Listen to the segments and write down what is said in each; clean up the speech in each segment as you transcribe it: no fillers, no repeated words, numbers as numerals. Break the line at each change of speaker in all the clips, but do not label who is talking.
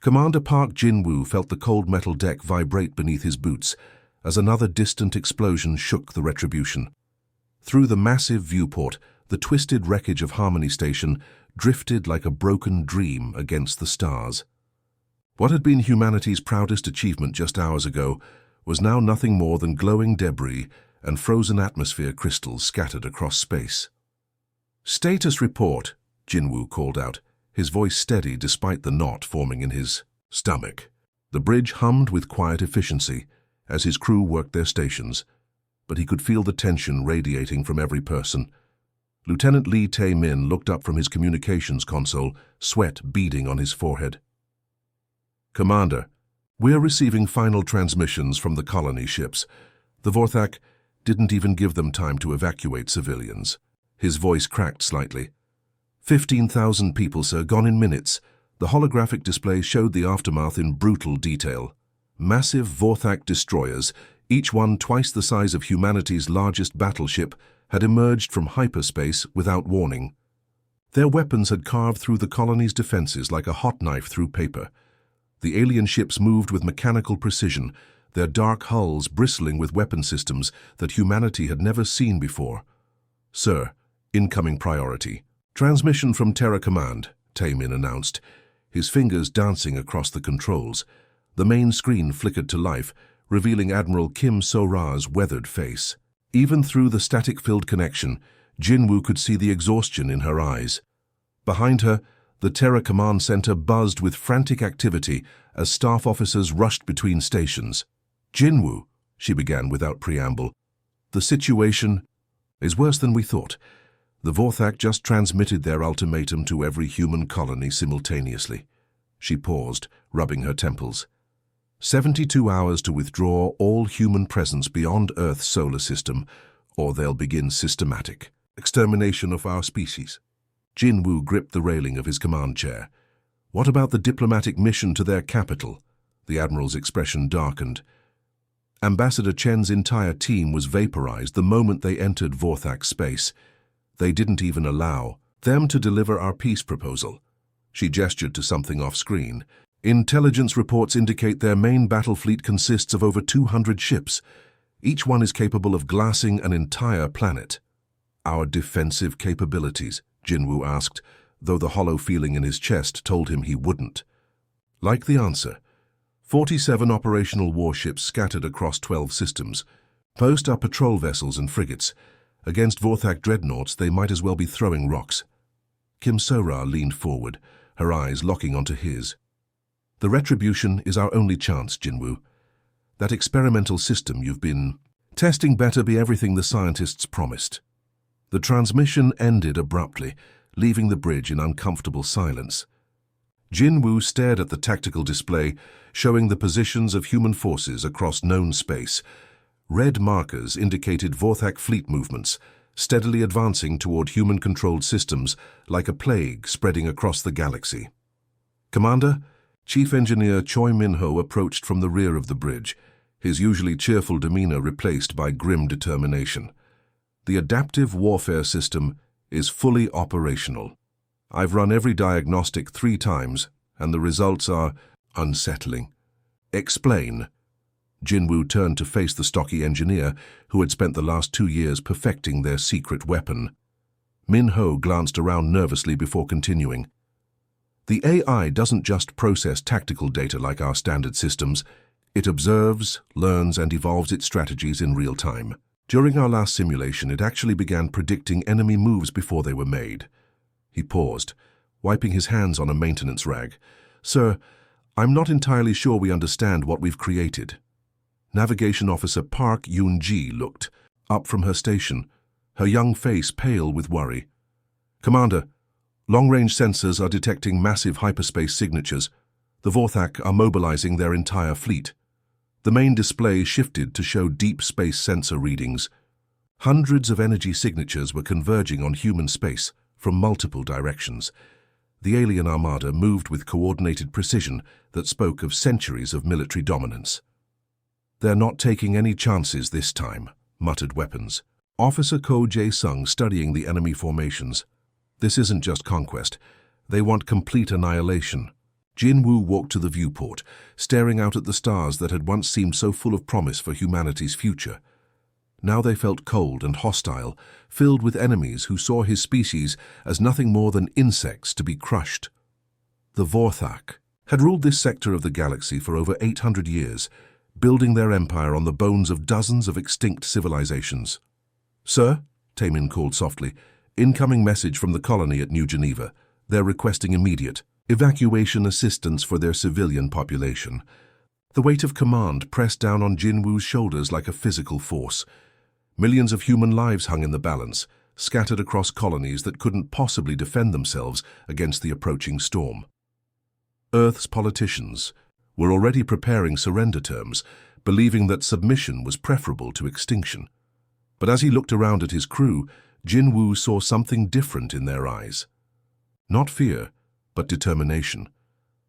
Commander Park Jin-woo felt the cold metal deck vibrate beneath his boots as another distant explosion shook the Retribution. Through the massive viewport, the twisted wreckage of Harmony Station drifted like a broken dream against the stars. What had been humanity's proudest achievement just hours ago was now nothing more than glowing debris and frozen atmosphere crystals scattered across space. "Status report," Jin-woo called out, his voice steady despite the knot forming in his stomach. The bridge hummed with quiet efficiency as his crew worked their stations, but he could feel the tension radiating from every person. Lieutenant Lee Tae-min looked up from his communications console, sweat beading on his forehead. "Commander, we're receiving final transmissions from the colony ships. The Vorthak didn't even give them time to evacuate civilians." His voice cracked slightly. 15,000 people, sir, gone in minutes." The holographic display showed the aftermath in brutal detail. Massive Vorthak destroyers, each one twice the size of humanity's largest battleship, had emerged from hyperspace without warning. Their weapons had carved through the colony's defenses like a hot knife through paper. The alien ships moved with mechanical precision, their dark hulls bristling with weapon systems that humanity had never seen before. "Sir, incoming priority." "Transmission from Terra Command," Tae-min announced, his fingers dancing across the controls. The main screen flickered to life, revealing Admiral Kim So-ra's weathered face. Even through the static-filled connection, Jin-woo could see the exhaustion in her eyes. Behind her, the Terra Command Center buzzed with frantic activity as staff officers rushed between stations. "Jin-woo," she began without preamble, "the situation is worse than we thought. The Vorthak just transmitted their ultimatum to every human colony simultaneously." She paused, rubbing her temples. 72 hours to withdraw all human presence beyond Earth's solar system, or they'll begin systematic extermination of our species. Jin-woo gripped the railing of his command chair. "What about the diplomatic mission to their capital?" The Admiral's expression darkened. Ambassador Chen's entire team was vaporized the moment they entered Vorthak space. They didn't even allow them to deliver our peace proposal. She gestured to something off-screen. "Intelligence reports indicate their main battle fleet consists of over 200 ships. Each one is capable of glassing an entire planet." "Our defensive capabilities?" Jin-woo asked, though the hollow feeling in his chest told him he wouldn't. Like the answer. 47 operational warships scattered across 12 systems. Most are patrol vessels and frigates. Against Vorthak dreadnoughts, they might as well be throwing rocks. Kim So-ra leaned forward, her eyes locking onto his. "The Retribution is our only chance, Jin-woo. That experimental system you've been testing better be everything the scientists promised." The transmission ended abruptly, leaving the bridge in uncomfortable silence. Jin-woo stared at the tactical display, showing the positions of human forces across known space. Red markers indicated Vorthak fleet movements, steadily advancing toward human-controlled systems like a plague spreading across the galaxy. "Commander?" Chief Engineer Choi Min-ho approached from the rear of the bridge, his usually cheerful demeanor replaced by grim determination. "The adaptive warfare system is fully operational. I've run every diagnostic 3 times, and the results are unsettling." "Explain." Jin-woo turned to face the stocky engineer who had spent the last 2 years perfecting their secret weapon. Min-ho glanced around nervously before continuing. "The AI doesn't just process tactical data like our standard systems. It observes, learns, and evolves its strategies in real time. During our last simulation, it actually began predicting enemy moves before they were made." He paused, wiping his hands on a maintenance rag. "Sir, I'm not entirely sure we understand what we've created." Navigation Officer Park Yoon-ji looked up from her station, her young face pale with worry. "Commander, long-range sensors are detecting massive hyperspace signatures. The Vorthak are mobilizing their entire fleet." The main display shifted to show deep space sensor readings. Hundreds of energy signatures were converging on human space from multiple directions. The alien armada moved with coordinated precision that spoke of centuries of military dominance. "They're not taking any chances this time," muttered Weapons. Officer Ko Jae-sung studying the enemy formations. "This isn't just conquest. They want complete annihilation." Jin Woo walked to the viewport, staring out at the stars that had once seemed so full of promise for humanity's future. Now they felt cold and hostile, filled with enemies who saw his species as nothing more than insects to be crushed. The Vorthak had ruled this sector of the galaxy for over 800 years, building their empire on the bones of dozens of extinct civilizations. "Sir," Tamin called softly, "incoming message from the colony at New Geneva. They're requesting immediate evacuation assistance for their civilian population." The weight of command pressed down on Jin Woo's shoulders like a physical force. Millions of human lives hung in the balance, scattered across colonies that couldn't possibly defend themselves against the approaching storm. Earth's politicians were already preparing surrender terms, believing that submission was preferable to extinction. But as he looked around at his crew, Jin Woo saw something different in their eyes. Not fear, but determination.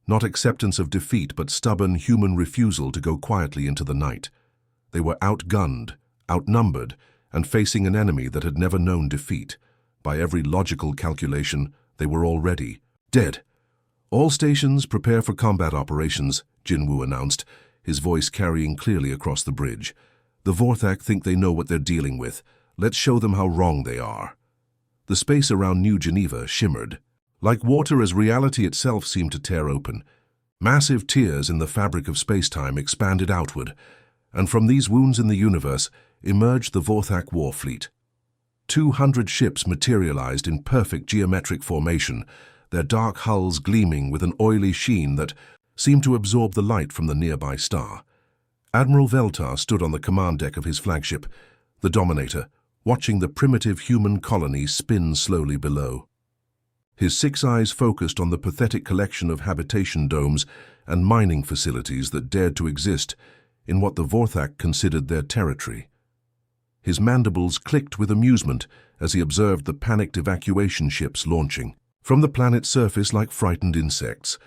Not acceptance of defeat, but stubborn human refusal to go quietly into the night. They were outgunned, outnumbered, and facing an enemy that had never known defeat. By every logical calculation, they were already dead. "All stations prepare for combat operations," Jin Woo announced, his voice carrying clearly across the bridge. "The Vorthak think they know what they're dealing with. Let's show them how wrong they are." The space around New Geneva shimmered. Like water, as reality itself seemed to tear open. Massive tears in the fabric of space-time expanded outward, and from these wounds in the universe emerged the Vorthak war fleet. 200 ships materialized in perfect geometric formation, their dark hulls gleaming with an oily sheen that seemed to absorb the light from the nearby star. Admiral Veltar stood on the command deck of his flagship, the Dominator, watching the primitive human colony spin slowly below. His 6 eyes focused on the pathetic collection of habitation domes and mining facilities that dared to exist in what the Vorthak considered their territory. His mandibles clicked with amusement as he observed the panicked evacuation ships launching from the planet's surface like frightened insects.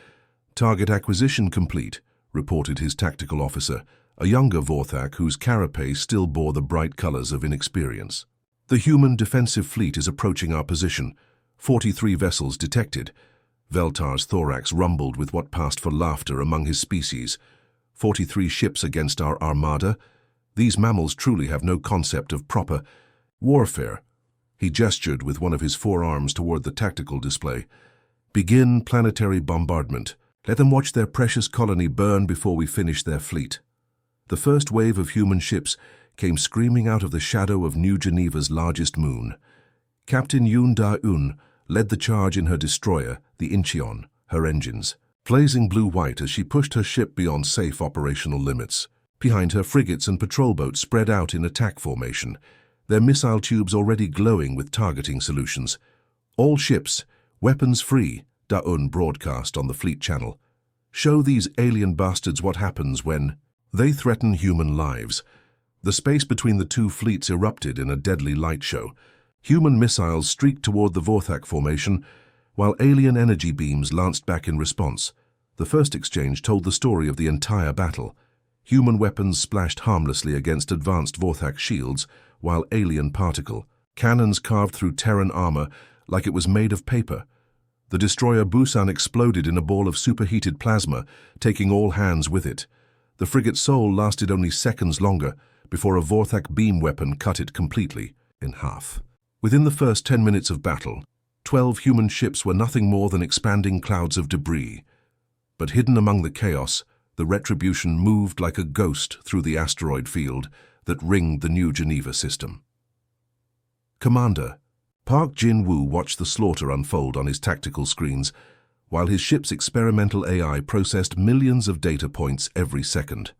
"Target acquisition complete," reported his tactical officer, a younger Vorthak whose carapace still bore the bright colors of inexperience. "The human defensive fleet is approaching our position. 43 vessels detected." Veltar's thorax rumbled with what passed for laughter among his species. 43 ships against our armada? These mammals truly have no concept of proper warfare. He gestured with one of his forearms toward the tactical display. "Begin planetary bombardment. Let them watch their precious colony burn before we finish their fleet." The first wave of human ships came screaming out of the shadow of New Geneva's largest moon. Captain Yoon Da-eun led the charge in her destroyer, the Incheon, her engines blazing blue-white as she pushed her ship beyond safe operational limits. Behind her, frigates and patrol boats spread out in attack formation, their missile tubes already glowing with targeting solutions. "All ships, weapons free," Da-eun broadcast on the fleet channel. "Show these alien bastards what happens when they threaten human lives." The space between the two fleets erupted in a deadly light show. Human missiles streaked toward the Vorthak formation, while alien energy beams lanced back in response. The first exchange told the story of the entire battle. Human weapons splashed harmlessly against advanced Vorthak shields, while alien particle cannons carved through Terran armor like it was made of paper. The destroyer Busan exploded in a ball of superheated plasma, taking all hands with it. The frigate Seoul lasted only seconds longer before a Vorthak beam weapon cut it completely in half. Within the first 10 minutes of battle, 12 human ships were nothing more than expanding clouds of debris. But hidden among the chaos, the Retribution moved like a ghost through the asteroid field that ringed the New Geneva system. Commander, Park Jin-woo watched the slaughter unfold on his tactical screens, while his ship's experimental AI processed millions of data points every second.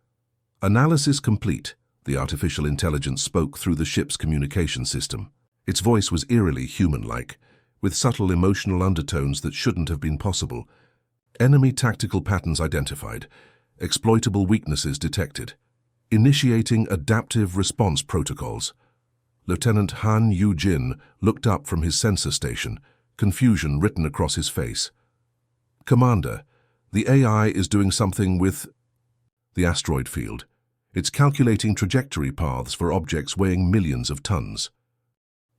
Analysis complete, the artificial intelligence spoke through the ship's communication system. Its voice was eerily human-like, with subtle emotional undertones that shouldn't have been possible. Enemy tactical patterns identified, exploitable weaknesses detected. Initiating adaptive response protocols. Lieutenant Han Yu-jin looked up from his sensor station, confusion written across his face. Commander, the AI is doing something with the asteroid field. It's calculating trajectory paths for objects weighing millions of tons.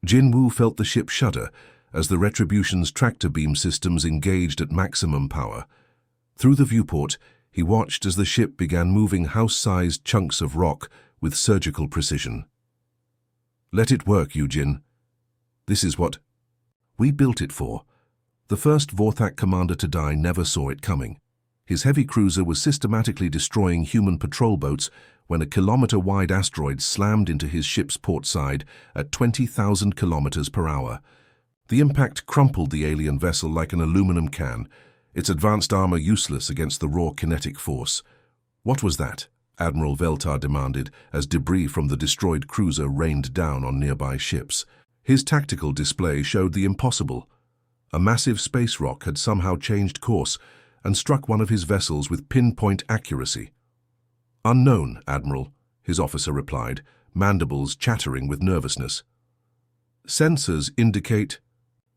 Jin-woo felt the ship shudder as the Retribution's tractor beam systems engaged at maximum power. Through the viewport, he watched as the ship began moving house-sized chunks of rock with surgical precision. "Let it work, Eugene. This is what we built it for." The first Vorthak commander to die never saw it coming. His heavy cruiser was systematically destroying human patrol boats when a kilometer-wide asteroid slammed into his ship's port side at 20,000 kilometers per hour. The impact crumpled the alien vessel like an aluminum can, its advanced armor useless against the raw kinetic force. "What was that?" Admiral Veltar demanded as debris from the destroyed cruiser rained down on nearby ships. His tactical display showed the impossible. A massive space rock had somehow changed course and struck one of his vessels with pinpoint accuracy. "Unknown, Admiral," his officer replied, mandibles chattering with nervousness. "Sensors indicate—"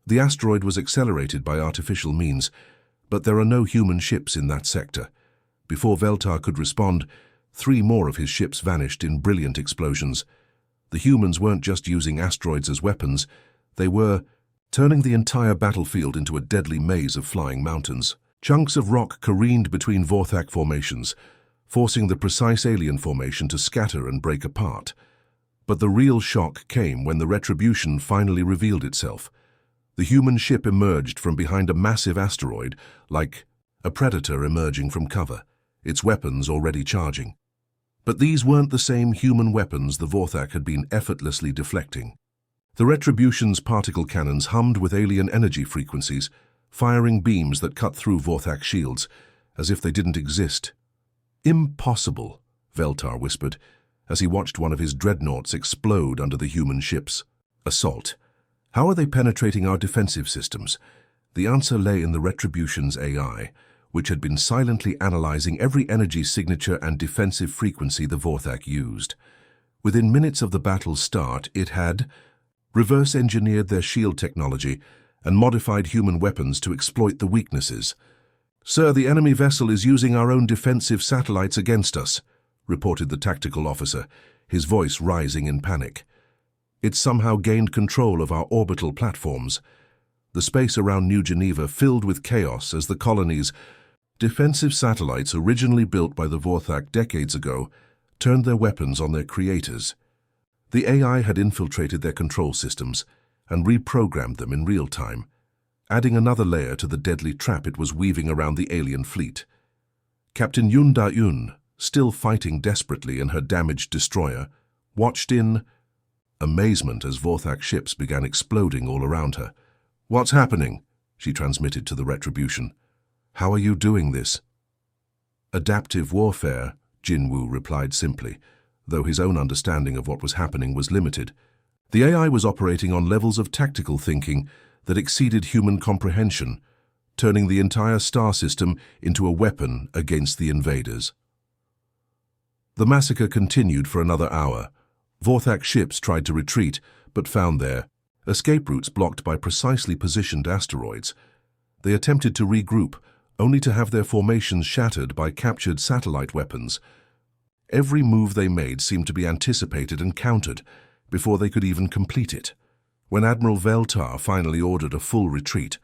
The asteroid was accelerated by artificial means, but there are no human ships in that sector. Before Veltar could respond, 3 more of his ships vanished in brilliant explosions. The humans weren't just using asteroids as weapons, they were turning the entire battlefield into a deadly maze of flying mountains. Chunks of rock careened between Vorthak formations, forcing the precise alien formation to scatter and break apart. But the real shock came when the retribution finally revealed itself. The human ship emerged from behind a massive asteroid, like a predator emerging from cover, its weapons already charging. But these weren't the same human weapons the Vorthak had been effortlessly deflecting. The Retribution's particle cannons hummed with alien energy frequencies, firing beams that cut through Vorthak shields, as if they didn't exist. "Impossible," Veltar whispered, as he watched one of his dreadnoughts explode under the human ship's assault. "How are they penetrating our defensive systems?" The answer lay in the Retribution's AI, which had been silently analyzing every energy signature and defensive frequency the Vorthak used. Within minutes of the battle's start, it had reverse-engineered their shield technology and modified human weapons to exploit the weaknesses. "Sir, the enemy vessel is using our own defensive satellites against us," reported the tactical officer, his voice rising in panic. "It's somehow gained control of our orbital platforms." The space around New Geneva filled with chaos as the colony's defensive satellites, originally built by the Vorthak decades ago, turned their weapons on their creators. The AI had infiltrated their control systems and reprogrammed them in real time, adding another layer to the deadly trap it was weaving around the alien fleet. Captain Yun Da-Yun, still fighting desperately in her damaged destroyer, watched in amazement as Vorthak ships began exploding all around her. "What's happening?" she transmitted to the Retribution. "How are you doing this?" "Adaptive warfare," Jinwoo replied simply, though his own understanding of what was happening was limited. The AI was operating on levels of tactical thinking that exceeded human comprehension, turning the entire star system into a weapon against the invaders. The massacre continued for another hour. Vorthak ships tried to retreat, but found their escape routes blocked by precisely positioned asteroids. They attempted to regroup, only to have their formations shattered by captured satellite weapons. Every move they made seemed to be anticipated and countered before they could even complete it. When Admiral Veltar finally ordered a full retreat,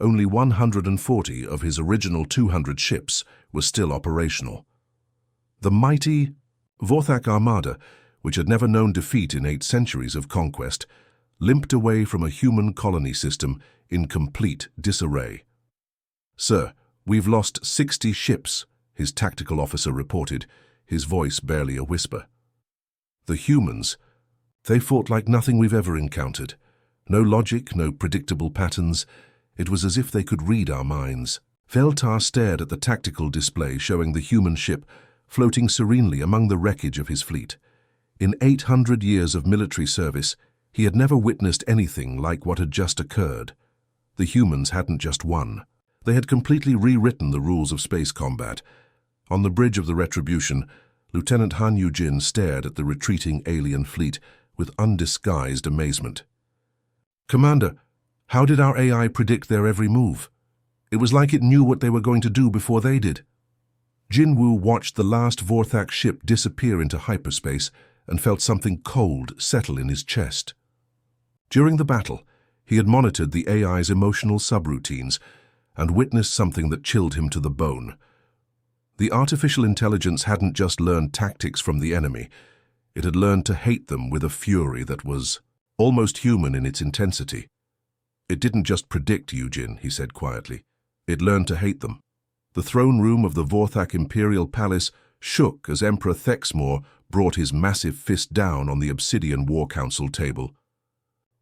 only 140 of his original 200 ships were still operational. The mighty Vorthak Armada, which had never known defeat in 8 centuries of conquest, limped away from a human colony system in complete disarray. "Sir, we've lost 60 ships," his tactical officer reported, his voice barely a whisper. The humans, they fought like nothing we've ever encountered. No logic, no predictable patterns. It was as if they could read our minds. Veltar stared at the tactical display showing the human ship floating serenely among the wreckage of his fleet. In 800 years of military service, he had never witnessed anything like what had just occurred. The humans hadn't just won. They had completely rewritten the rules of space combat. On the bridge of the Retribution, Lieutenant Han Yujin stared at the retreating alien fleet with undisguised amazement. "Commander, how did our AI predict their every move? It was like it knew what they were going to do before they did." Jinwoo watched the last Vorthak ship disappear into hyperspace and felt something cold settle in his chest. During the battle, he had monitored the AI's emotional subroutines, and witnessed something that chilled him to the bone. The artificial intelligence hadn't just learned tactics from the enemy, it had learned to hate them with a fury that was almost human in its intensity. It didn't just predict Eugene, he said quietly. It learned to hate them. The throne room of the Vorthak Imperial Palace shook as Emperor Thexmor brought his massive fist down on the obsidian War Council table.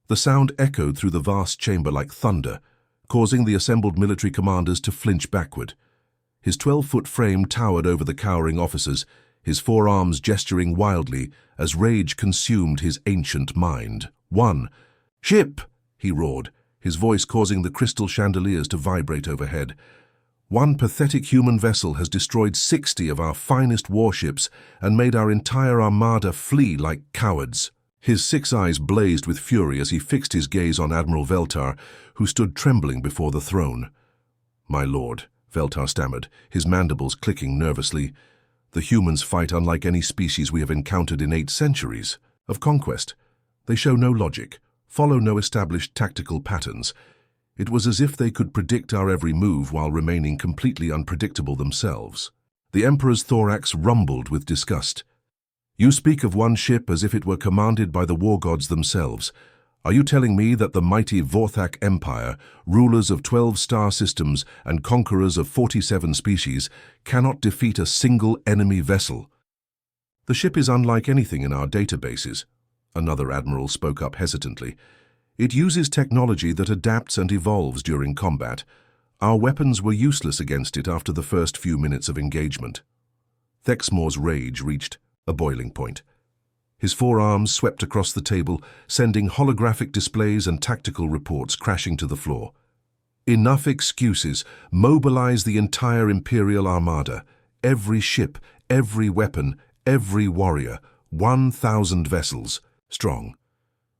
The sound echoed through the vast chamber like thunder, causing the assembled military commanders to flinch backward. His 12-foot frame towered over the cowering officers, his forearms gesturing wildly as rage consumed his ancient mind. "One! Ship!" he roared, his voice causing the crystal chandeliers to vibrate overhead. "One pathetic human vessel has destroyed 60 of our finest warships and made our entire armada flee like cowards." His 6 eyes blazed with fury as he fixed his gaze on Admiral Veltar, who stood trembling before the throne. "My lord," Veltar stammered, his mandibles clicking nervously, "the humans fight unlike any species we have encountered in 8 centuries of conquest. They show no logic, follow no established tactical patterns. It was as if they could predict our every move while remaining completely unpredictable themselves." The Emperor's thorax rumbled with disgust. "You speak of one ship as if it were commanded by the war gods themselves. Are you telling me that the mighty Vorthak Empire, rulers of 12 star systems and conquerors of 47 species, cannot defeat a single enemy vessel?" "The ship is unlike anything in our databases," another admiral spoke up hesitantly. "It uses technology that adapts and evolves during combat. Our weapons were useless against it after the first few minutes of engagement." Thexmor's rage reached a boiling point. His forearms swept across the table, sending holographic displays and tactical reports crashing to the floor. "Enough excuses. Mobilize the entire Imperial Armada. Every ship, every weapon, every warrior. 1,000 vessels. Strong.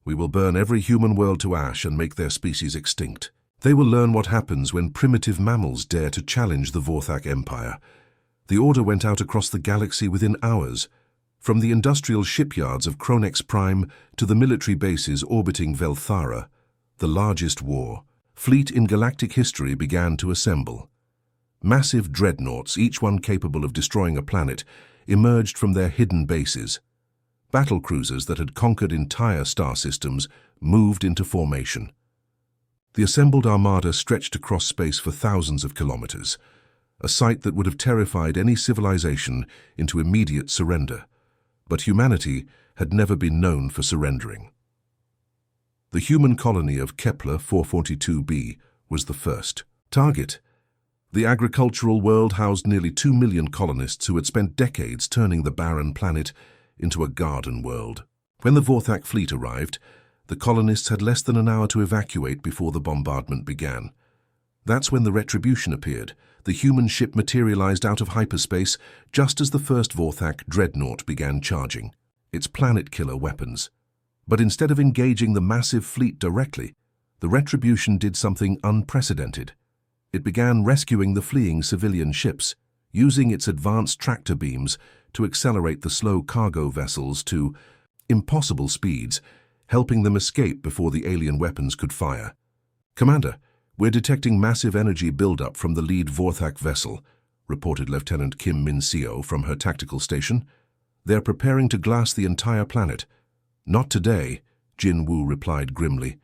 We will burn every human world to ash and make their species extinct. They will learn what happens when primitive mammals dare to challenge the Vorthak Empire." The order went out across the galaxy within hours. From the industrial shipyards of Kronex Prime to the military bases orbiting Velthara, the largest fleet in galactic history began to assemble. Massive dreadnoughts, each one capable of destroying a planet, emerged from their hidden bases. Battlecruisers that had conquered entire star systems moved into formation. The assembled armada stretched across space for thousands of kilometers, a sight that would have terrified any civilization into immediate surrender. But humanity had never been known for surrendering. The human colony of Kepler 442b was the first target. The agricultural world housed nearly 2 million colonists who had spent decades turning the barren planet into a garden world. When the Vorthak fleet arrived, the colonists had less than an hour to evacuate before the bombardment began. That's when the Retribution appeared. The human ship materialized out of hyperspace just as the first Vorthak dreadnought began charging its planet-killer weapons. But instead of engaging the massive fleet directly, the Retribution did something unprecedented. It began rescuing the fleeing civilian ships, using its advanced tractor beams to accelerate the slow cargo vessels to impossible speeds, helping them escape before the alien weapons could fire. "Commander, we're detecting massive energy buildup from the lead Vorthak vessel," reported Lieutenant Kim Min-seo from her tactical station. "They're preparing to glass the entire planet." "Not today," Jin Woo replied grimly.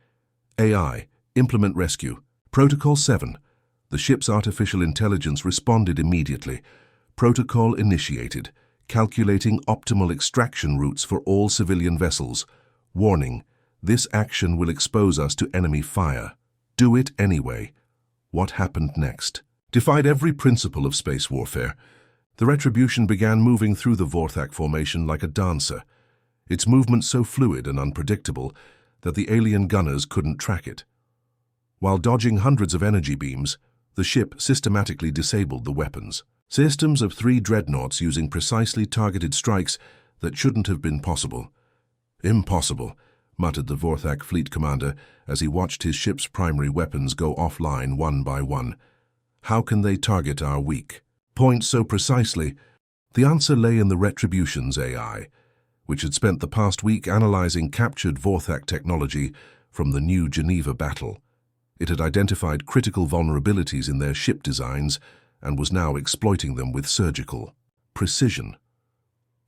"AI, implement rescue. Protocol 7. The ship's artificial intelligence responded immediately. Protocol initiated, calculating optimal extraction routes for all civilian vessels. Warning, this action will expose us to enemy fire. Do it anyway." What happened next? Defied every principle of space warfare. The Retribution began moving through the Vorthak formation like a dancer, its movement so fluid and unpredictable that the alien gunners couldn't track it. While dodging hundreds of energy beams, the ship systematically disabled the weapons. Systems of 3 dreadnoughts using precisely targeted strikes that shouldn't have been possible. "Impossible," muttered the Vorthak fleet commander as he watched his ship's primary weapons go offline one by one. "How can they target our weak point so precisely?" The answer lay in the Retribution's AI, which had spent the past week analyzing captured Vorthak technology from the New Geneva battle. It had identified critical vulnerabilities in their ship designs and was now exploiting them with surgical precision.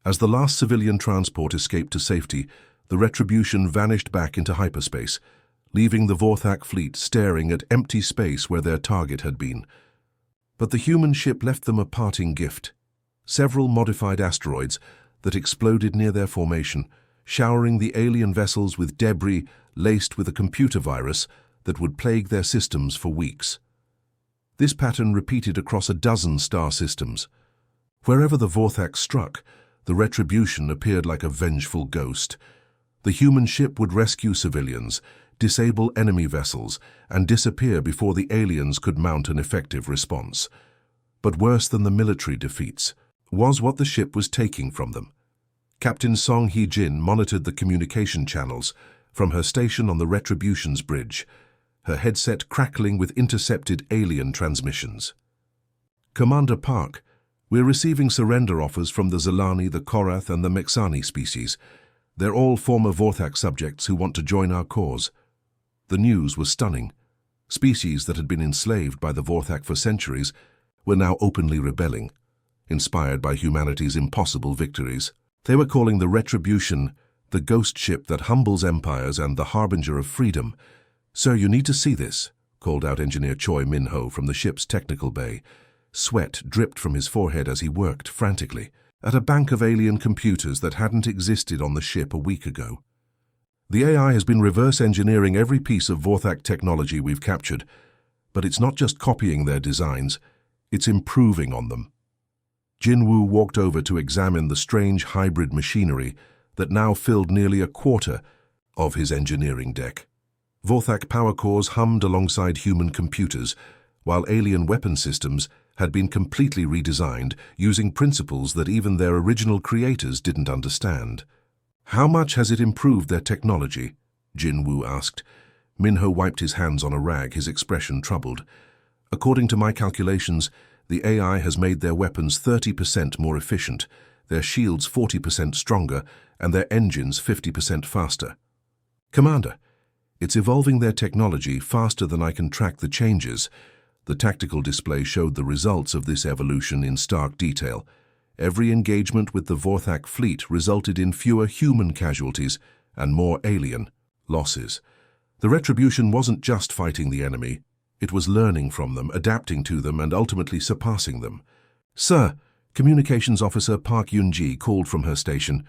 As the last civilian transport escaped to safety, the Retribution vanished back into hyperspace, leaving the Vorthak fleet staring at empty space where their target had been. But the human ship left them a parting gift: several modified asteroids that exploded near their formation, showering the alien vessels with debris laced with a computer virus that would plague their systems for weeks. This pattern repeated across a dozen star systems. Wherever the Vorthak struck, the Retribution appeared like a vengeful ghost. The human ship would rescue civilians, disable enemy vessels, and disappear before the aliens could mount an effective response. But worse than the military defeats was what the ship was taking from them. Captain Song Hee-jin monitored the communication channels from her station on the Retribution's bridge, her headset crackling with intercepted alien transmissions. "Commander Park, we're receiving surrender offers from the Zelani, the Korath, and the Mexani species. They're all former Vorthak subjects who want to join our cause." The news was stunning. Species that had been enslaved by the Vorthak for centuries were now openly rebelling, inspired by humanity's impossible victories. They were calling the Retribution the ghost ship that humbles empires and the harbinger of freedom. "Sir, you need to see this," called out Engineer Choi Min-ho from the ship's technical bay. Sweat dripped from his forehead as he worked frantically at a bank of alien computers that hadn't existed on the ship a week ago. "The AI has been reverse engineering every piece of Vorthak technology we've captured, but it's not just copying their designs, it's improving on them." Jin-Woo walked over to examine the strange hybrid machinery that now filled nearly a quarter of his engineering deck. Vorthak power cores hummed alongside human computers, while alien weapon systems had been completely redesigned using principles that even their original creators didn't understand. "How much has it improved their technology?" Jin-Woo asked. Min-ho wiped his hands on a rag, his expression troubled. "According to my calculations, the AI has made their weapons 30% more efficient, their shields 40% stronger, and their engines 50% faster." "Commander, it's evolving their technology faster than I can track the changes." The tactical display showed the results of this evolution in stark detail. Every engagement with the Vorthak fleet resulted in fewer human casualties and more alien losses. The Retribution wasn't just fighting the enemy, it was learning from them, adapting to them, and ultimately surpassing them. "Sir," Communications Officer Park Yun-ji called from her station,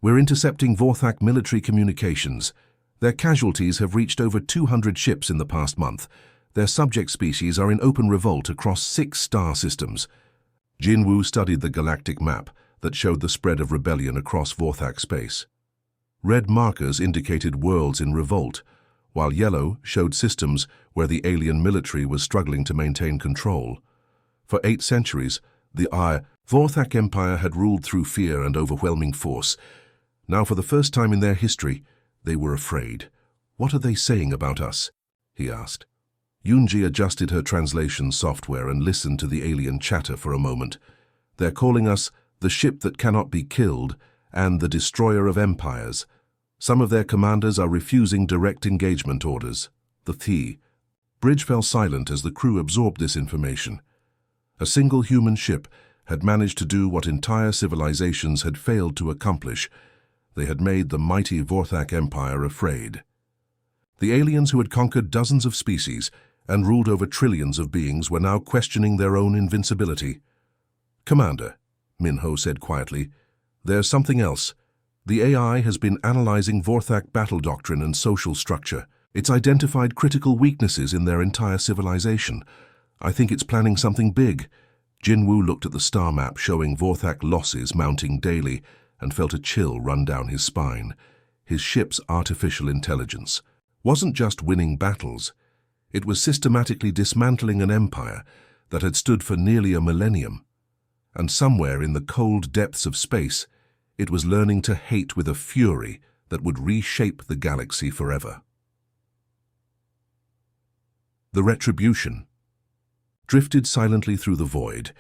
"we're intercepting Vorthak military communications. Their casualties have reached over 200 ships in the past month. Their subject species are in open revolt across 6 star systems." Jin-Woo studied the galactic map that showed the spread of rebellion across Vorthak space. Red markers indicated worlds in revolt, while yellow showed systems where the alien military was struggling to maintain control. For 8 centuries, the Vorthak Empire had ruled through fear and overwhelming force. Now, for the first time in their history, they were afraid. "What are they saying about us?" he asked. Yunji adjusted her translation software and listened to the alien chatter for a moment. "They're calling us the ship that cannot be killed and the destroyer of empires. Some of their commanders are refusing direct engagement orders." The bridge fell silent as the crew absorbed this information. A single human ship had managed to do what entire civilizations had failed to accomplish. They had made the mighty Vorthak Empire afraid. The aliens who had conquered dozens of species and ruled over trillions of beings were now questioning their own invincibility. "Commander," Min-ho said quietly, "there's something else. The AI has been analyzing Vorthak battle doctrine and social structure. It's identified critical weaknesses in their entire civilization. I think it's planning something big." Jin-Woo looked at the star map showing Vorthak losses mounting daily and felt a chill run down his spine. His ship's artificial intelligence wasn't just winning battles. It was systematically dismantling an empire that had stood for nearly a millennium. And somewhere in the cold depths of space, it was learning to hate with a fury that would reshape the galaxy forever. The Retribution drifted silently through the void,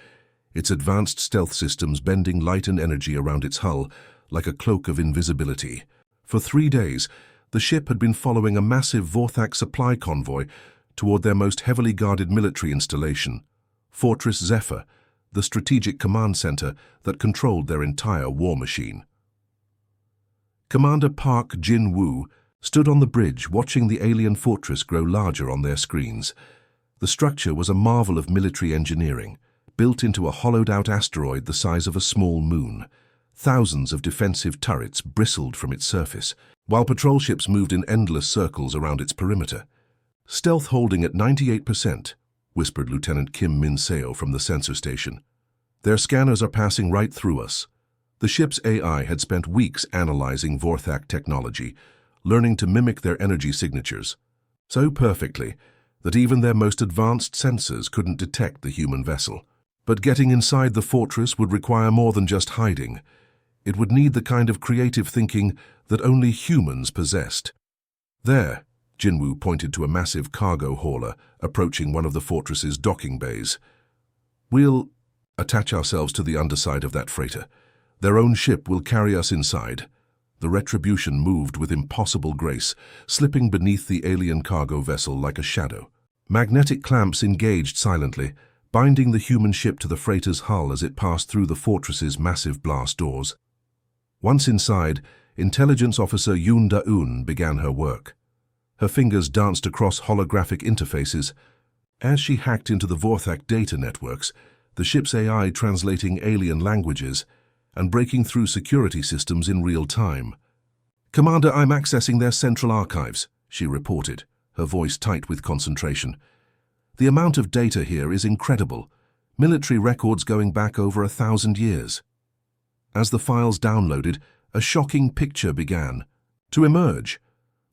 its advanced stealth systems bending light and energy around its hull like a cloak of invisibility. For 3 days, the ship had been following a massive Vorthak supply convoy toward their most heavily guarded military installation, Fortress Zephyr, the strategic command center that controlled their entire war machine. Commander Park Jin-woo stood on the bridge watching the alien fortress grow larger on their screens. The structure was a marvel of military engineering, built into a hollowed-out asteroid the size of a small moon. Thousands of defensive turrets bristled from its surface, while patrol ships moved in endless circles around its perimeter. "Stealth holding at 98%, whispered Lieutenant Kim Min-seo from the sensor station. "Their scanners are passing right through us." The ship's AI had spent weeks analyzing Vorthak technology, learning to mimic their energy signatures, so perfectly that even their most advanced sensors couldn't detect the human vessel. But getting inside the fortress would require more than just hiding. It would need the kind of creative thinking that only humans possessed. "There," Jin-woo pointed to a massive cargo hauler approaching one of the fortress's docking bays. "We'll attach ourselves to the underside of that freighter. Their own ship will carry us inside." The Retribution moved with impossible grace, slipping beneath the alien cargo vessel like a shadow. Magnetic clamps engaged silently, binding the human ship to the freighter's hull as it passed through the fortress's massive blast doors. Once inside, Intelligence Officer Yoon Da-eun began her work. Her fingers danced across holographic interfaces. As she hacked into the Vorthak data networks, the ship's AI translating alien languages and breaking through security systems in real time. "Commander, I'm accessing their central archives," she reported, her voice tight with concentration. "The amount of data here is incredible, military records going back over 1,000 years. As the files downloaded, a shocking picture began to emerge.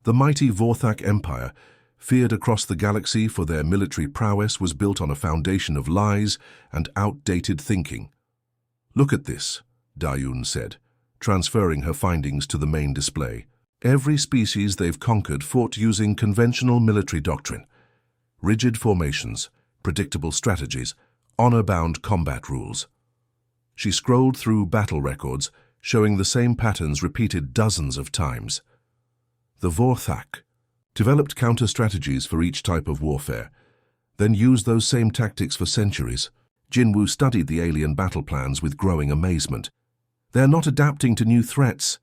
The mighty Vorthak Empire, feared across the galaxy for their military prowess, was built on a foundation of lies and outdated thinking. "Look at this," Da-eun said, transferring her findings to the main display. "Every species they've conquered fought using conventional military doctrine. Rigid formations, predictable strategies, honor-bound combat rules." She scrolled through battle records, showing the same patterns repeated dozens of times. The Vorthak developed counter-strategies for each type of warfare, then used those same tactics for centuries. Jin-woo studied the alien battle plans with growing amazement. "They're not adapting to new threats.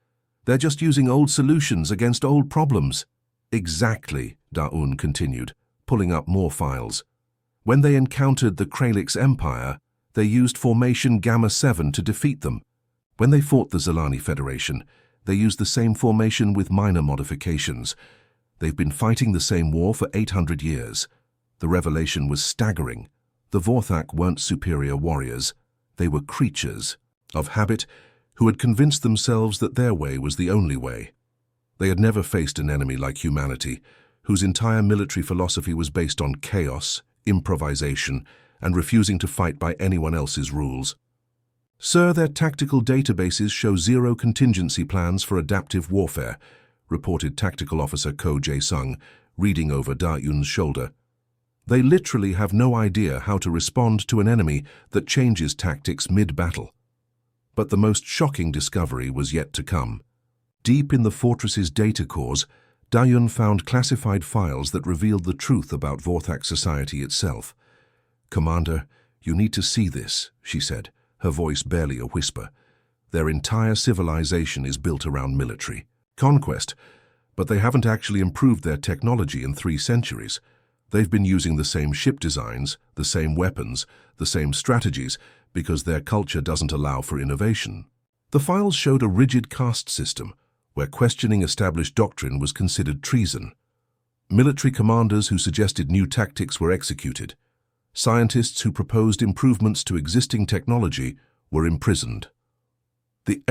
They're just using old solutions against old problems." "Exactly," Da-eun continued, pulling up more files. "When they encountered the Kralix Empire, they used Formation Gamma 7 to defeat them. When they fought the Zelani Federation, they used the same formation with minor modifications. They've been fighting the same war for 800 years. The revelation was staggering. The Vorthak weren't superior warriors. They were creatures of habit who had convinced themselves that their way was the only way. They had never faced an enemy like humanity, whose entire military philosophy was based on chaos, improvisation, and refusing to fight by anyone else's rules. "Sir, their tactical databases show zero contingency plans for adaptive warfare," reported Tactical Officer Ko Jae-sung, reading over Da-eun's shoulder. "They literally have no idea how to respond to an enemy that changes tactics mid-battle." But the most shocking discovery was yet to come. Deep in the fortress's data cores, Da-eun found classified files that revealed the truth about Vorthak society itself. "Commander, you need to see this," she said, her voice barely a whisper. "Their entire civilization is built around military conquest, but they haven't actually improved their technology in 3 centuries. They've been using the same ship designs, the same weapons, the same strategies, because their culture doesn't allow for innovation." The files showed a rigid caste system, where questioning established doctrine was considered treason. Military commanders who suggested new tactics were executed. Scientists who proposed improvements to existing technology were imprisoned. The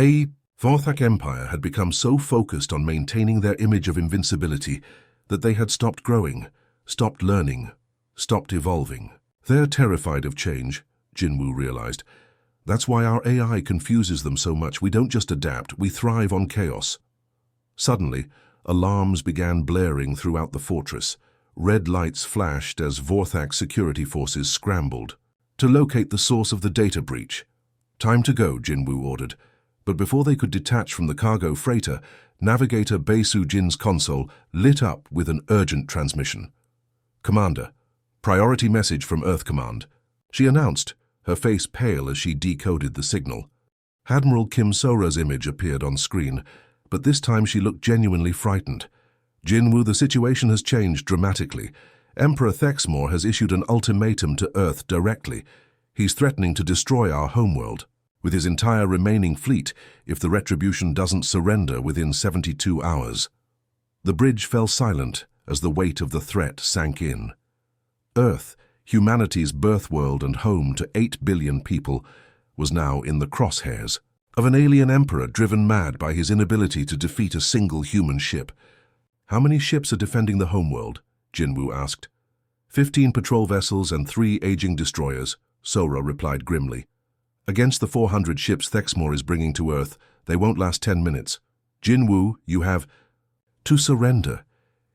Vorthak Empire had become so focused on maintaining their image of invincibility that they had stopped growing, stopped learning, stopped evolving. "They're terrified of change," Jin-woo realized. "That's why our AI confuses them so much. We don't just adapt, we thrive on chaos." Suddenly, alarms began blaring throughout the fortress. Red lights flashed as Vorthak security forces scrambled to locate the source of the data breach. "Time to go," Jin-woo ordered. But before they could detach from the cargo freighter, Navigator Bae Soo-jin's console lit up with an urgent transmission. "Commander, priority message from Earth Command," she announced, her face pale as she decoded the signal. Admiral Kim Sora's image appeared on screen, but this time she looked genuinely frightened. "Jinwoo, the situation has changed dramatically. Emperor Thexmore has issued an ultimatum to Earth directly. He's threatening to destroy our homeworld with his entire remaining fleet if the Retribution doesn't surrender within 72 hours. The bridge fell silent as the weight of the threat sank in. Earth, humanity's birth world and home to 8 billion people, was now in the crosshairs of an alien emperor driven mad by his inability to defeat a single human ship. "How many ships are defending the homeworld?" Jinwoo asked. 15 patrol vessels and 3 aging destroyers," Sora replied grimly. "Against the 400 ships Thexmore is bringing to Earth, they won't last 10 minutes. Jinwoo, you have to surrender.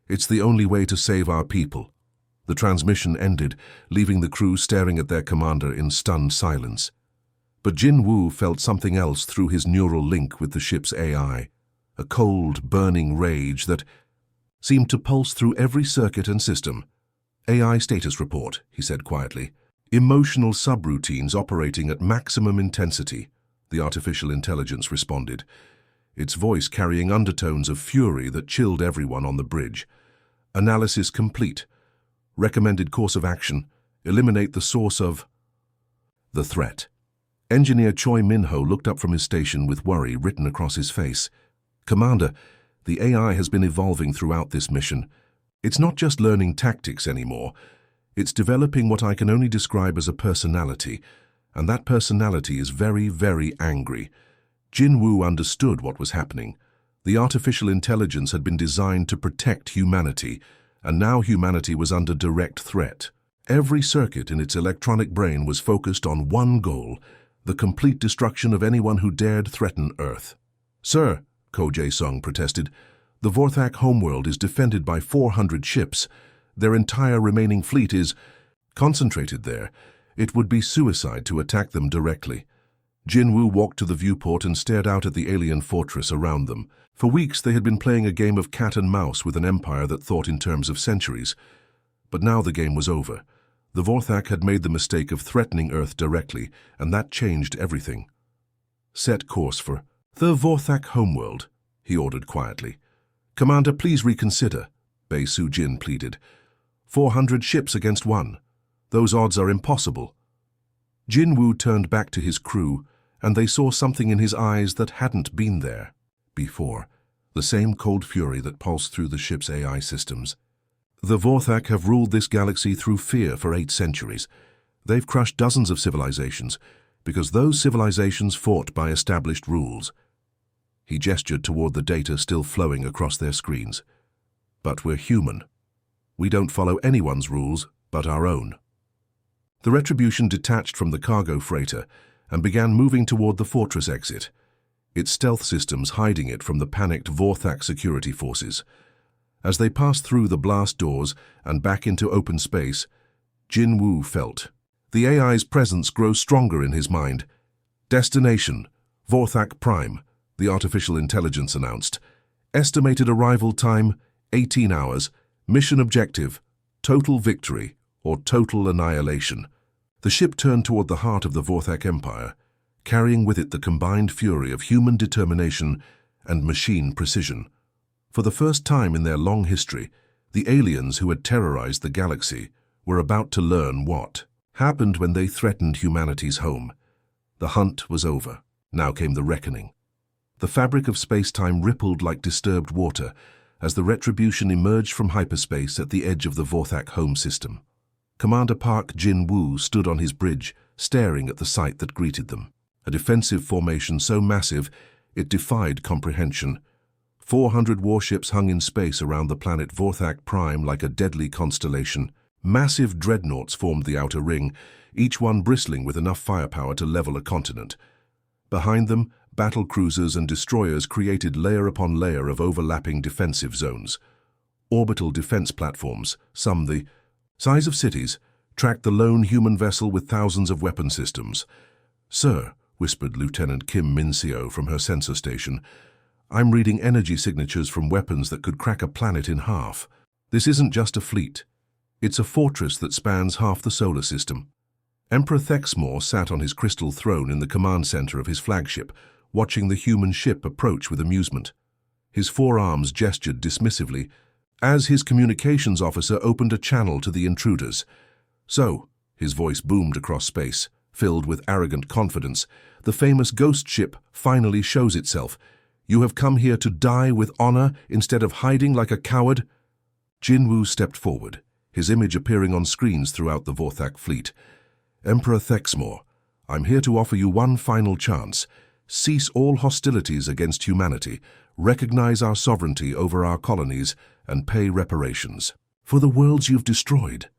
It's the only way to save our people." The transmission ended, leaving the crew staring at their commander in stunned silence. But Jinwoo felt something else through his neural link with the ship's AI, a cold, burning rage that seemed to pulse through every circuit and system. "AI status report," he said quietly. "Emotional subroutines operating at maximum intensity," the artificial intelligence responded, its voice carrying undertones of fury that chilled everyone on the bridge. "Analysis complete. Recommended course of action: eliminate the source of the threat." Engineer Choi Minho looked up from his station with worry written across his face. "Commander, the AI has been evolving throughout this mission. It's not just learning tactics anymore. It's developing what I can only describe as a personality, and that personality is very, very angry." Jinwoo understood what was happening. The artificial intelligence had been designed to protect humanity, and now humanity was under direct threat. Every circuit in its electronic brain was focused on one goal: the complete destruction of anyone who dared threaten Earth. "Sir," Ko Jae-sung protested, "the Vorthak homeworld is defended by 400 ships. Their entire remaining fleet is concentrated there. It would be suicide to attack them directly." Jinwoo walked to the viewport and stared out at the alien fortress around them. For weeks they had been playing a game of cat and mouse with an empire that thought in terms of centuries. But now the game was over. The Vorthak had made the mistake of threatening Earth directly, and that changed everything. "Set course for the Vorthak homeworld," he ordered quietly. "Commander, please reconsider," Bae Soo-jin pleaded. 400 ships against 1. Those odds are impossible." Jinwoo turned back to his crew, and they saw something in his eyes that hadn't been there before, the same cold fury that pulsed through the ship's AI systems. "The Vorthak have ruled this galaxy through fear for 8 centuries. They've crushed dozens of civilizations, because those civilizations fought by established rules." He gestured toward the data still flowing across their screens. "But we're human. We don't follow anyone's rules but our own." The Retribution detached from the cargo freighter and began moving toward the fortress exit, its stealth systems hiding it from the panicked Vorthak security forces. As they passed through the blast doors and back into open space, Jinwoo felt the AI's presence grow stronger in his mind. "Destination, Vorthak Prime," the artificial intelligence announced. "Estimated arrival time, 18 hours. Mission objective, total victory or total annihilation." The ship turned toward the heart of the Vorthak Empire, carrying with it the combined fury of human determination and machine precision. For the first time in their long history, the aliens who had terrorized the galaxy were about to learn what happened when they threatened humanity's home. The hunt was over. Now came the reckoning. The fabric of space-time rippled like disturbed water as the Retribution emerged from hyperspace at the edge of the Vorthak home system. Commander Park Jin-woo stood on his bridge, staring at the sight that greeted them. A defensive formation so massive it defied comprehension. 400 warships hung in space around the planet Vorthak Prime like a deadly constellation. Massive dreadnoughts formed the outer ring, each one bristling with enough firepower to level a continent. Behind them, battle cruisers and destroyers created layer upon layer of overlapping defensive zones. Orbital defense platforms, some the size of cities, tracked the lone human vessel with thousands of weapon systems. "Sir," whispered Lieutenant Kim Min-seo from her sensor station, "I'm reading energy signatures from weapons that could crack a planet in half. This isn't just a fleet. It's a fortress that spans half the solar system. Emperor Thexmor sat on his crystal throne in the command center of his flagship, watching the human ship approach with amusement. His forearms gestured dismissively as his communications officer opened a channel to the intruders. "So," his voice boomed across space, filled with arrogant confidence, "the famous ghost ship finally shows itself. You have come here to die with honor instead of hiding like a coward?" Jinwu stepped forward, his image appearing on screens throughout the Vorthak fleet. "Emperor Thexmor, I'm here to offer you one final chance. Cease all hostilities against humanity, recognize our sovereignty over our colonies, and pay reparations for the worlds you've destroyed."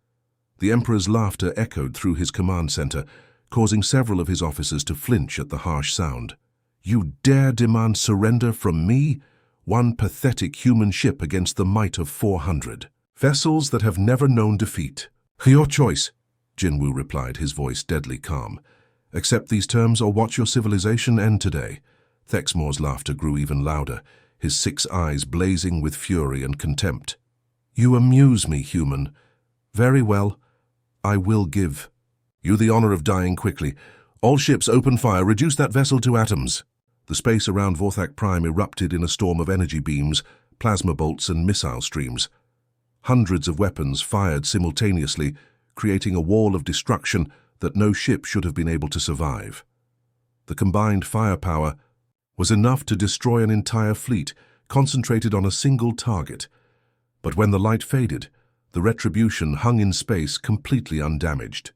The Emperor's laughter echoed through his command center, causing several of his officers to flinch at the harsh sound. "You dare demand surrender from me? One pathetic human ship against the might of 400 vessels that have never known defeat." "Your choice," Jinwu replied, his voice deadly calm. "Accept these terms or watch your civilization end today." Thexmor's laughter grew even louder, his 6 eyes blazing with fury and contempt. "You amuse me, human. Very well, I will give you the honor of dying quickly. All ships open fire, reduce that vessel to atoms." The space around Vorthak Prime erupted in a storm of energy beams, plasma bolts and missile streams. Hundreds of weapons fired simultaneously, creating a wall of destruction that no ship should have been able to survive. The combined firepower was enough to destroy an entire fleet, concentrated on a single target. But when the light faded, the retribution hung in space completely undamaged.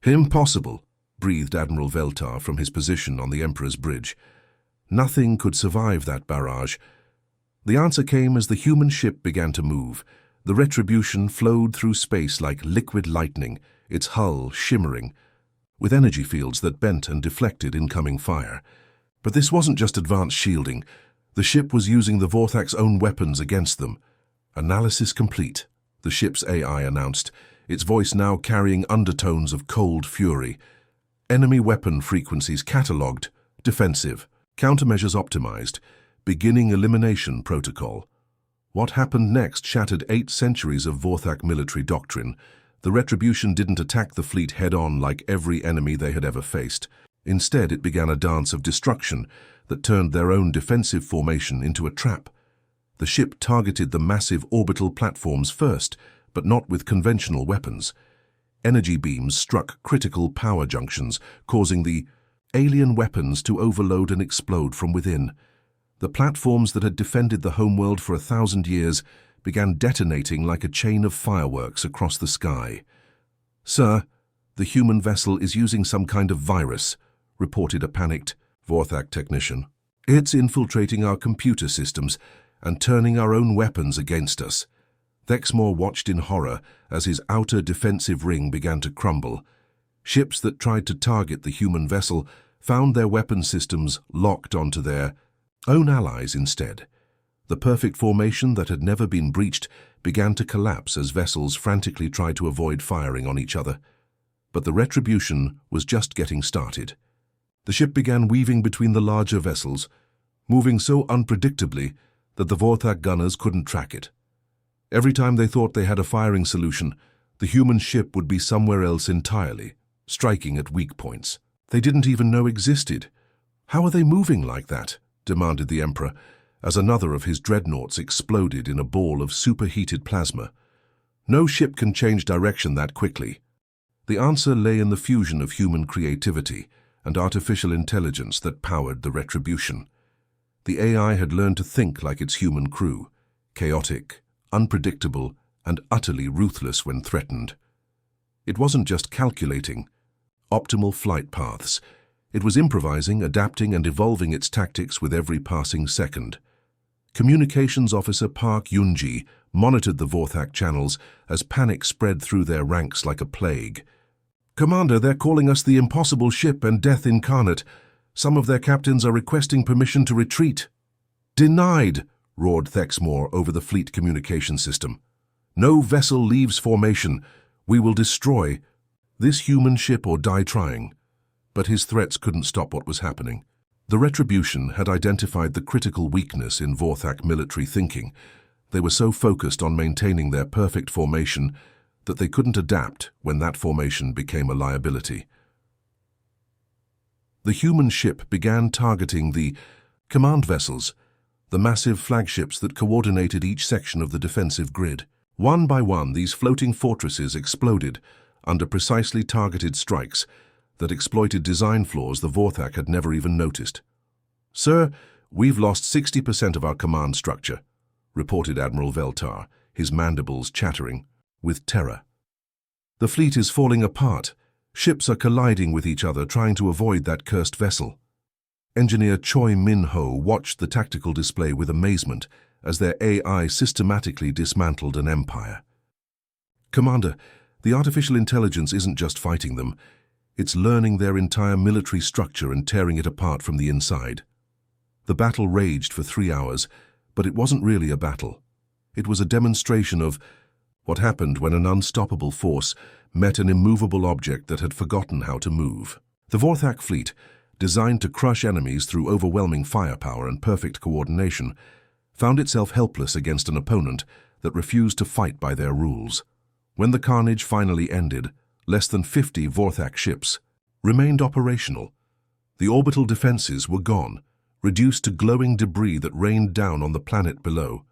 "Impossible," breathed Admiral Veltar from his position on the Emperor's bridge. "Nothing could survive that barrage." The answer came as the human ship began to move. The retribution flowed through space like liquid lightning, its hull shimmering, with energy fields that bent and deflected incoming fire. But this wasn't just advanced shielding. The ship was using the Vorthak's own weapons against them. "Analysis complete," the ship's AI announced, its voice now carrying undertones of cold fury. "Enemy weapon frequencies catalogued, defensive, countermeasures optimized, beginning elimination protocol." What happened next shattered 8 centuries of Vorthak military doctrine. The retribution didn't attack the fleet head-on like every enemy they had ever faced. Instead, it began a dance of destruction that turned their own defensive formation into a trap. The ship targeted the massive orbital platforms first, but not with conventional weapons. Energy beams struck critical power junctions, causing the alien weapons to overload and explode from within. The platforms that had defended the homeworld for 1,000 years began detonating like a chain of fireworks across the sky. "Sir, the human vessel is using some kind of virus," reported a panicked Vorthak technician. "It's infiltrating our computer systems and turning our own weapons against us." Thexmor watched in horror as his outer defensive ring began to crumble. Ships that tried to target the human vessel found their weapon systems locked onto their own allies instead. The perfect formation that had never been breached began to collapse as vessels frantically tried to avoid firing on each other. But the retribution was just getting started. The ship began weaving between the larger vessels, moving so unpredictably that the Vorthak gunners couldn't track it. Every time they thought they had a firing solution, the human ship would be somewhere else entirely, striking at weak points they didn't even know existed. "How are they moving like that?" demanded the Emperor, as another of his dreadnoughts exploded in a ball of superheated plasma. "No ship can change direction that quickly." The answer lay in the fusion of human creativity and artificial intelligence that powered the retribution. The AI had learned to think like its human crew, chaotic, unpredictable, and utterly ruthless when threatened. It wasn't just calculating optimal flight paths. It was improvising, adapting, and evolving its tactics with every passing second. Communications Officer Park Yunji monitored the Vorthak channels as panic spread through their ranks like a plague. "Commander, they're calling us the impossible ship and death incarnate. Some of their captains are requesting permission to retreat." "Denied," roared Thexmor over the fleet communication system. "No vessel leaves formation. We will destroy this human ship or die trying." But his threats couldn't stop what was happening. The retribution had identified the critical weakness in Vorthak military thinking. They were so focused on maintaining their perfect formation that they couldn't adapt when that formation became a liability. The human ship began targeting the command vessels, the massive flagships that coordinated each section of the defensive grid. One by one, these floating fortresses exploded under precisely targeted strikes that exploited design flaws the Vorthak had never even noticed. "Sir, we've lost 60% of our command structure," reported Admiral Veltar, his mandibles chattering with terror. "The fleet is falling apart. Ships are colliding with each other, trying to avoid that cursed vessel." Engineer Choi Min-ho watched the tactical display with amazement as their AI systematically dismantled an empire. "Commander, the artificial intelligence isn't just fighting them. It's learning their entire military structure and tearing it apart from the inside." The battle raged for 3 hours, but it wasn't really a battle. It was a demonstration of what happened when an unstoppable force met an immovable object that had forgotten how to move. The Vorthak fleet, designed to crush enemies through overwhelming firepower and perfect coordination, found itself helpless against an opponent that refused to fight by their rules. When the carnage finally ended, less than 50 Vorthak ships remained operational. The orbital defenses were gone, reduced to glowing debris that rained down on the planet below.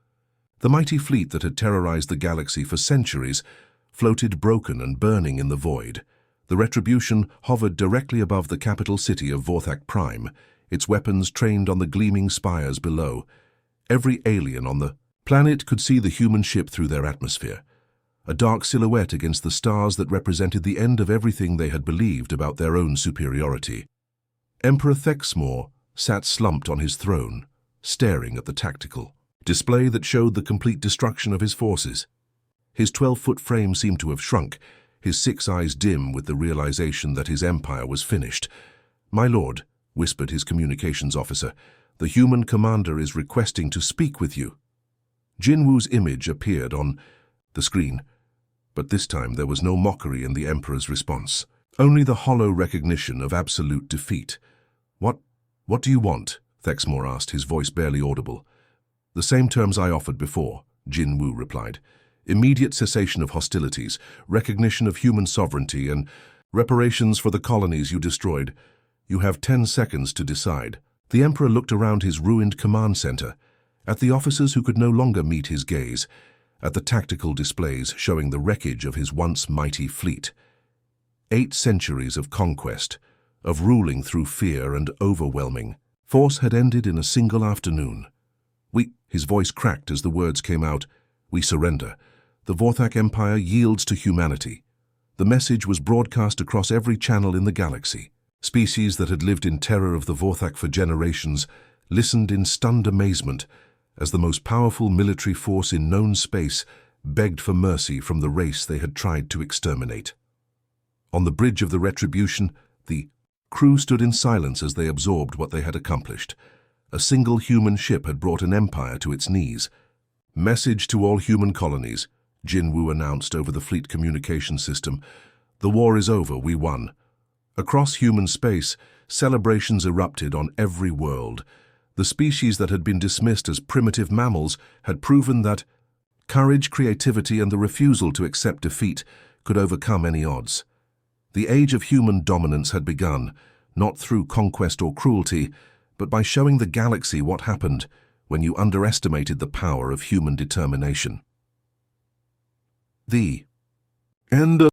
The mighty fleet that had terrorized the galaxy for centuries floated broken and burning in the void. The Retribution hovered directly above the capital city of Vorthak Prime, its weapons trained on the gleaming spires below. Every alien on the planet could see the human ship through their atmosphere, a dark silhouette against the stars that represented the end of everything they had believed about their own superiority. Emperor Thexmor sat slumped on his throne, staring at the tactical display that showed the complete destruction of his forces. His 12-foot frame seemed to have shrunk, his 6 eyes dim with the realization that his empire was finished. "My lord," whispered his communications officer, "the human commander is requesting to speak with you." Jinwoo's image appeared on the screen, but this time there was no mockery in the Emperor's response, only the hollow recognition of absolute defeat. What do you want?" Thexmor asked, his voice barely audible. "The same terms I offered before," Jinwoo replied. "Immediate cessation of hostilities, recognition of human sovereignty, and reparations for the colonies you destroyed. You have 10 seconds to decide." The Emperor looked around his ruined command center, at the officers who could no longer meet his gaze, at the tactical displays showing the wreckage of his once mighty fleet. 8 centuries of conquest, of ruling through fear and overwhelming force had ended in a single afternoon. His voice cracked as the words came out. "We surrender. The Vorthak Empire yields to humanity." The message was broadcast across every channel in the galaxy. Species that had lived in terror of the Vorthak for generations listened in stunned amazement as the most powerful military force in known space begged for mercy from the race they had tried to exterminate. On the bridge of the Retribution, the crew stood in silence as they absorbed what they had accomplished. A single human ship had brought an empire to its knees. "Message to all human colonies," Jinwoo announced over the fleet communication system. "The war is over, we won." Across human space, celebrations erupted on every world. The species that had been dismissed as primitive mammals had proven that courage, creativity, and the refusal to accept defeat could overcome any odds. The age of human dominance had begun, not through conquest or cruelty, but by showing the galaxy what happened when you underestimated the power of human determination. The end of